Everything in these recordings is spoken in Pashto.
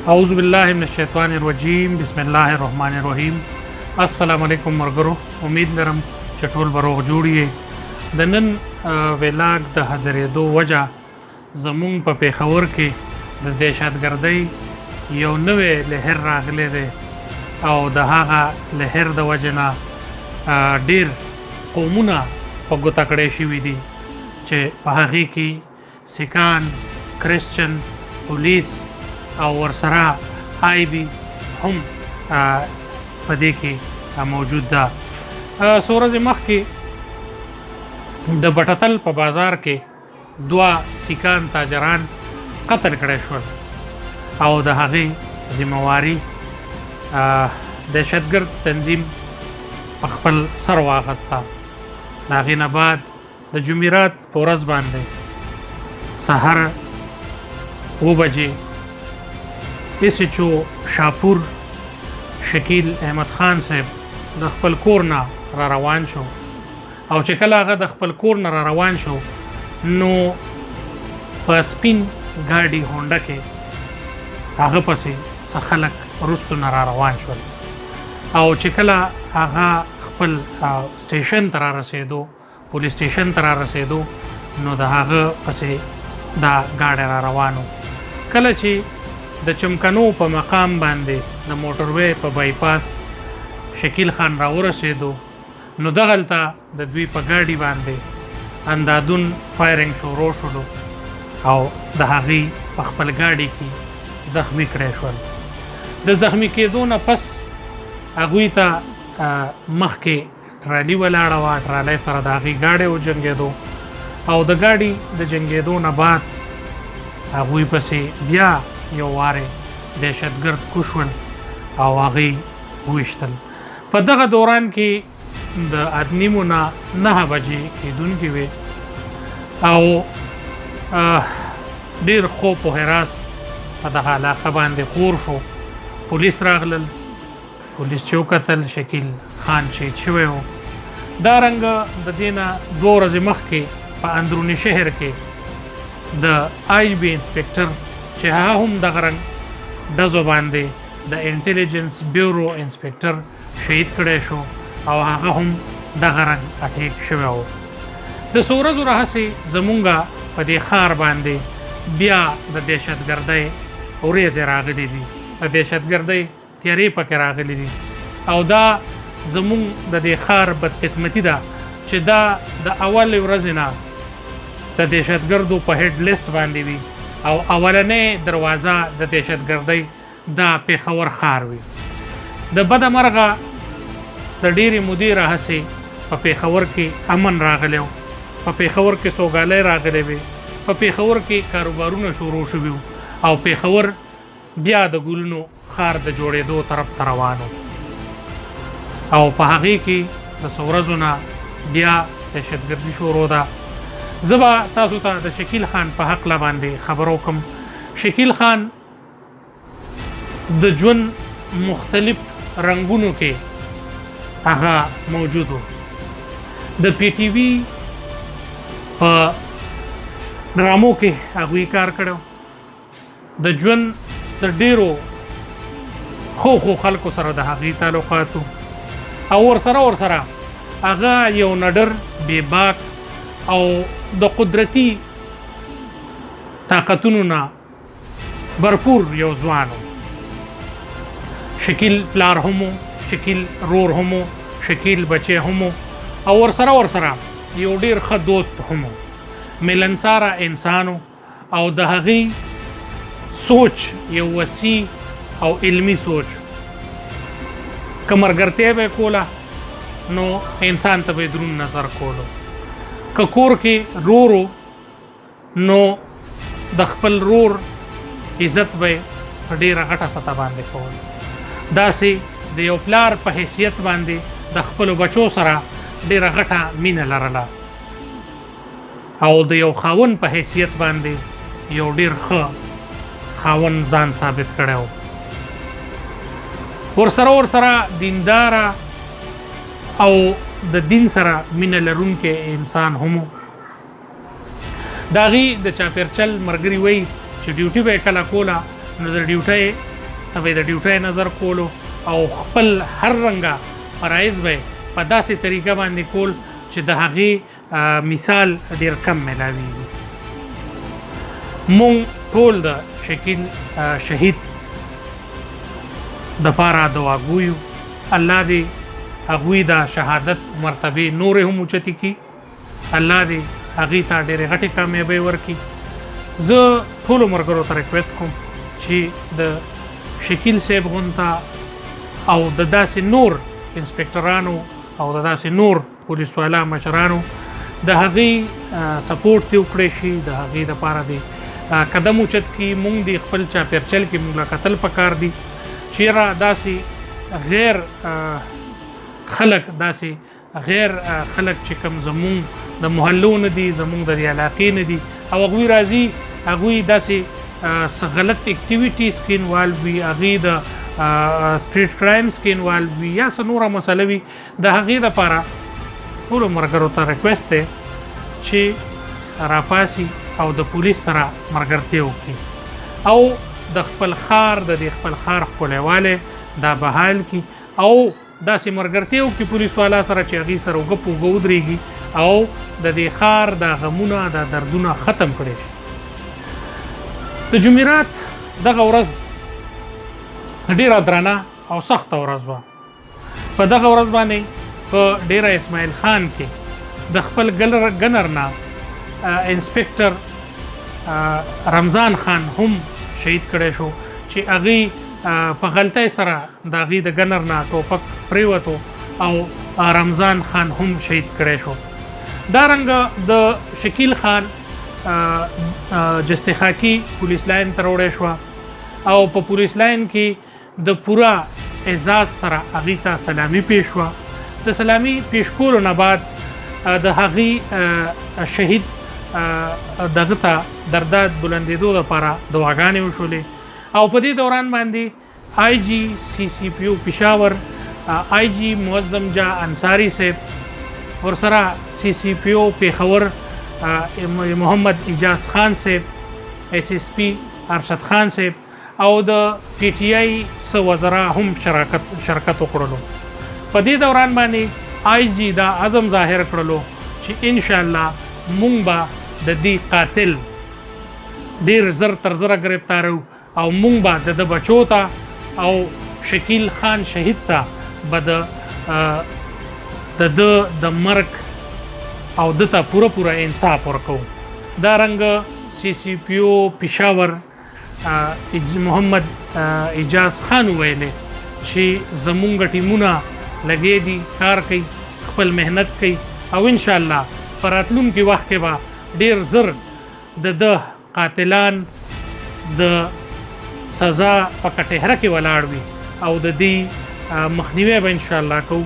اعوذ بالله من الشیطان الرجیم بسم الله الرحمن الرحیم. السلام علیکم مرګرو، امید لرم چې ټول به روغ جوړ یې. د نن ویلاګ د حاضرېدو وجه زمونږ په پېښور کې د دهشتګردۍ یو نوی لهر راغلی دی او د هغه لهر د وجې نه ډېر قومونه په ګوته کړی شوي دي چې په هغې کې سیکان، کرسچن، پولیس او ورسره آی بي هم په دې کې موجود ده. څو ورځې مخکې د بټتل په بازار کې 2 سیکان تاجران قتل کړی شول او د هغې ذمهواري دهشتګرد تنظیم په خپل سر واخسته. د هغې نه بعد د جمعرات په ورځ باندې سهار 7 بجې ایس ایچ او شاپور شکیل احمد خان صاحب د خپل کور نه را روان شو او چې کله هغه د خپل کور نه را روان شو نو په سپین ګاډي هونډه کې هغه پسې څه خلک وروستو نه را روان شول او چې کله هغه خپل سټیشن ته را رسېدو، پولیس سټیشن ته را رسېدو، نو د هغه پسې دا ګاډی را روانو. کله چې د چمکنو په مقام باندې د موټروی په بایپاس شکیل خان را ورسېدو نو دغلته د دوی په ګاډي باندې اندادون فایرنګ شروع شولو او د هغې په خپل ګاډي کې زخمی کړی شول. د زخمی کېدو نه پس هغوی ته مخکې ټرالي ولاړه وه، ټرالۍ سره د هغې ګاډی وجنګېدو او د ګاډي د جنګېدو نه بعد هغوی پسې بیا یو وارې دهشتګرد کوشول او هغې وویشتل. په دغه دوران کې د ادنیمو نه 9 بجې کېدونکې وې او ډېر خوف و حراس په دغه علاقه باندې خور شو. پولیس راغلل، پولیس چې وکتل شکیل خان شهید شوی و. دارنګه د دې نه 2 ورځې مخکې په اندروني شهر کې د آی بي انسپکټر چې هغه هم دغه رنګ ډزو باندې د انټیلیجنس بیورو انسپکټر شهید کړی شو او هغه هم دغه رنګ اټیک شوی و. د څو ورځو راهسې زمونږ په دې ښار باندې بیا د دهشتګردۍ ورېځې راغلي دي، د دهشتګردۍ تیارې پکې راغلي دي او دا زمونږ د دې ښار بدقسمتي ده چې دا د اولې ورځې نه د دهشتګردو په هیډ لیست باندې وي او اولنې دروازه د دهشتګردۍ دا پېښور ښار وي. د بده مرغه د ډېرې مودې راهسې په پېښور کې امن راغلی و، په پېښور کې سوګالۍ راغلی وې، په پېښور کې کاروبارونه شروع شوي او پېښور بیا د ګلونو ښار د جوړېدو طرف ته روان و او په هغې کې د څو ورځو نه بیا دهشتګردي شروع ده. زه به تاسو ته د شکیل خان په هکله باندې خبر وکړم. شکیل خان د ژوند مختلف رنګونو کې هغه موجود و. د پی ټي وي په ډرامو کې هغوی کار کړی، د ژوند د ډېرو ښو خلکو سره د هغې تعلقات او ورسره هغه یو نډر بېباک او د قدرتي طاقتونو نه برپور یو ځوان و. شکیل پلار هم و، شکیل رور هم و، شکیل بچی هم و او ورسره یو ډېر ښه دوست هم و. ملنساره انسان و او د هغې سوچ یو وسیع او علمي سوچ. که ملګرتیا به یې کوله نو انسان ته به یې دروند نظر کولو، که کور کې رورو نو د خپل رور عزت به په ډېره غټه سطح باندې کول. داسې د یو پلار په حیثیت باندې د خپلو بچو سره ډېره غټه مینه لرله او د یو خاوند په حیثیت باندې یو ډېر ښه خاوند ځان ثابت کړی و. ورسره دینداره او د دین سره مینه لرونکی انسان هم و. د هغې د چاپېرچل ملګري وایي چې ډیوټي به یې کله کوله نو د ډیوټۍ به د ډیوټۍ نظر کولو او خپل هر رنګه فرایض به په داسې طریقه باندې کول چې د هغې مثال ډیر کم ملاویږي. مونږ ټول د شکیل شهید دپاره دعاګویو. الله دې هغوی د شهادت مرتبې نورې هم اوچتې کړي. الله دې هغې ته ډېرې غټې کامیابۍ ورکړي. زه ټولو ملګرو ته ریکویسټ کوم چې د شکیل صاحب غونته او د داسې نور انسپکټرانو او د داسې نور پولیس والا مشرانو د هغې سپورټ دې وکړی شي، د هغې دپاره دې قدم اوچت کړي. مونږ دې خپل چاپېرچل کې مونږ له کتل پکار دي چېرې داسې غیر خلک چې کوم زمونږ د محلو نه دي، زمونږ د دې علاقې نه دي او هغوی راځي، هغوی داسې څه غلط اکټیویټیز کې انوالو وي، هغې د سټریټ کرایمز کې انوالو وي یا څه نوره مسله وي. د هغې دپاره ټولو ملګرو ته ریکویسټ دی چې راپاسي او د پولیس سره ملګرتیا وکړي او د خپل ښار د دې خپل ښار ښکلیوالی دا بحال کړي او داسې ملګرتیا وکړي پولیس والا سره چې هغې سره اوږه په اوږه ودرېږي او د دې ښار دا غمونه دا دردونه ختم کړي شي. د جمعرات دغه ورځ ډیره درنه او سخته ورځ وه. په دغه ورځ باندې په ډیره اسماعیل خان کې د خپل ګنر نه انسپکټر رمضان خان هم شهید کړی شو چې هغې په غلطۍ سره د هغې د ګنر نه ټوپک پرېوتو او رمضان خان هم شهید کړی شو. دارنګه د شکیل خان جستې خاکي پولیس لاین ته راوړی شوه او په پولیس لاین کې د پوره اعزاز سره هغې ته سلامي پیش شوه. د سلامي پیش کولو نه بعد د هغې شهید دغه ته درداد بلندېدو لپاره دعاګانې وشولې او په دې دوران باندې آی جی سی سی پی او پېښور آی جی معظم جا انصاري صاحب ورسره سی سی پی او پېښور محمد اجاز خان صاحب، ایس ایس پی ارشد خان صاحب او د پی ټي آی څه وزرا هم شرکت وکړلو. په دې دوران باندې آی جی دا عزم ظاهر کړلو چې انشاءالله مونږ به د دې قاتل ډېر زر تر زره ګرفتارو او مونږ به د ده بچو ته او شکیل خان شهید ته به د ده د مرګ او ده ته پوره انصاف ورکوو. دارنګه سی سی پی او پېښور محمد اجاز خان وویلې چې زمونږ ټیمونه لګې دي، کار کوي، خپل محنت کوي او انشاءالله په راتلونکي وخت کې به ډېر زر د ده قاتلان د سزا په کټهره کې ولاړ وي او د دې مخنیوی به انشاءالله کوو.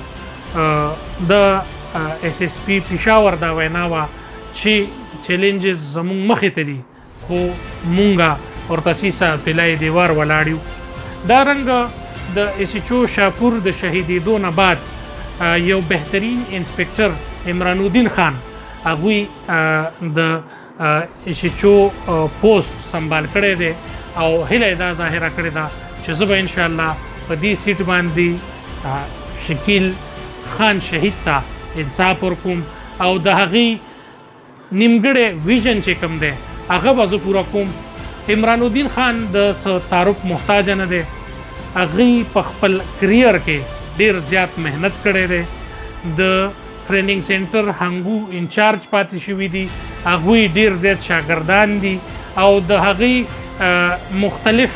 د ایس ایس پی پېښور دا وینا وه چې چیلنجز زمونږ مخې ته دي خو مونږه ورته سیسه پلای دیوار ولاړ یو. دارنګه د ایس ایچ او شاپور د شهیدېدو نه بعد یو بهترین انسپکټر عمران الدین خان هغوی د ایس ایچ او پوسټ سنبال کړی دی او هیله یې دا ظاهره کړې ده چې زه به انشاءالله په دې سیټ باندې شکیل خان شهید ته انصاف ورکوم او د هغې نیمګړی ویژن چې کوم دی هغه به زه پوره کوم. عمران الدین خان د څه تعارف محتاجه نه دی، هغې په خپل کریر کې ډېر زیات محنت کړی دی. د ټریننګ سینټر هنګو انچارج پاتې شوي دي، هغوی ډېر زیات شاګردان دي او د هغې مختلف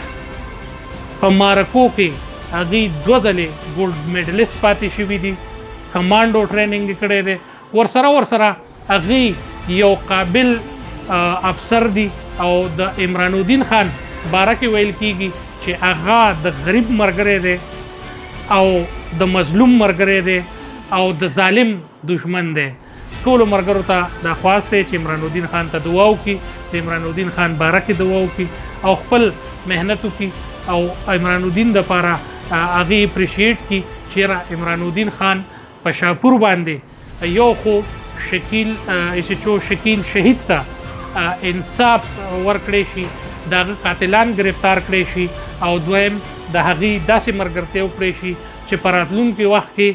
په مارکو کې هغې 2 ځلې ګولډ میډلسټ پاتې شوي دي، کمانډو ټریننګ یې کړی دی. ورسره هغې یو قابل افسر دی او د عمران الدین خان باره کې ویل کېږي چې هغه د غریب ملګری دی او د مظلوم ملګری دی او د ظالم دشمن دی. ټولو ملګرو ته دا خواست دی چې عمران الدین خان ته دعا وکړي، د عمران الدین خان باره کې دعا وکړي او خپل محنت وکړي او عمران الدین دپاره هغې اپریشیټ کړي چې عمران الدین خان په شاپور باندې یو خو شکیل ایس ایچ او شکیل شهید ته انصاف ورکړی شي، د هغه قاتلان گرفتار کړی شي او دویم د هغې داسې ملګرتیا وکړی شي چې په راتلونکي وخت کې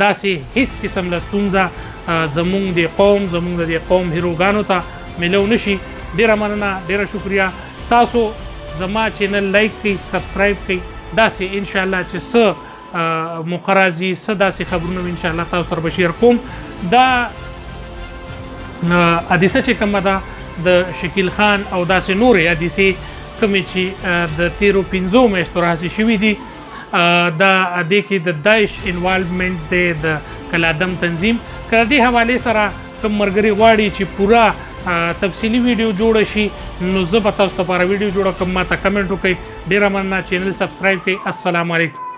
داسې هیڅ قسم له ستونزه زمونږ د قوم زمونږ د قوم هیروګانو ته ملو نشي. ډیره مننه، ډیره شکریه. تاسو زما چینل لایک کړئ، سبسکرایب کړئ. داسې ان شاء الله چې څه موقع راځي څه داسې خبرونه ان شاء الله تاسو سره به شیر کوم. دا حدیثه چې کومه ده د شکیل خان او داسې نورې حدیثې کومې چې د تیرو 5 میاشتو راهیسې شوي دي، دا دې کې د داعش انوالومنټ دی، د کلادم تنظیم. که دې حوالې سره کوم ملګري غواړي چې پوره تفصیلی ویډیو جوړه شي نو زه به تاسو لپاره ویډیو جوړه کوم. ما ته کمنټ وکړئ. ډیره مننه، چینل سبسکرایب کړئ. السلام علیکم.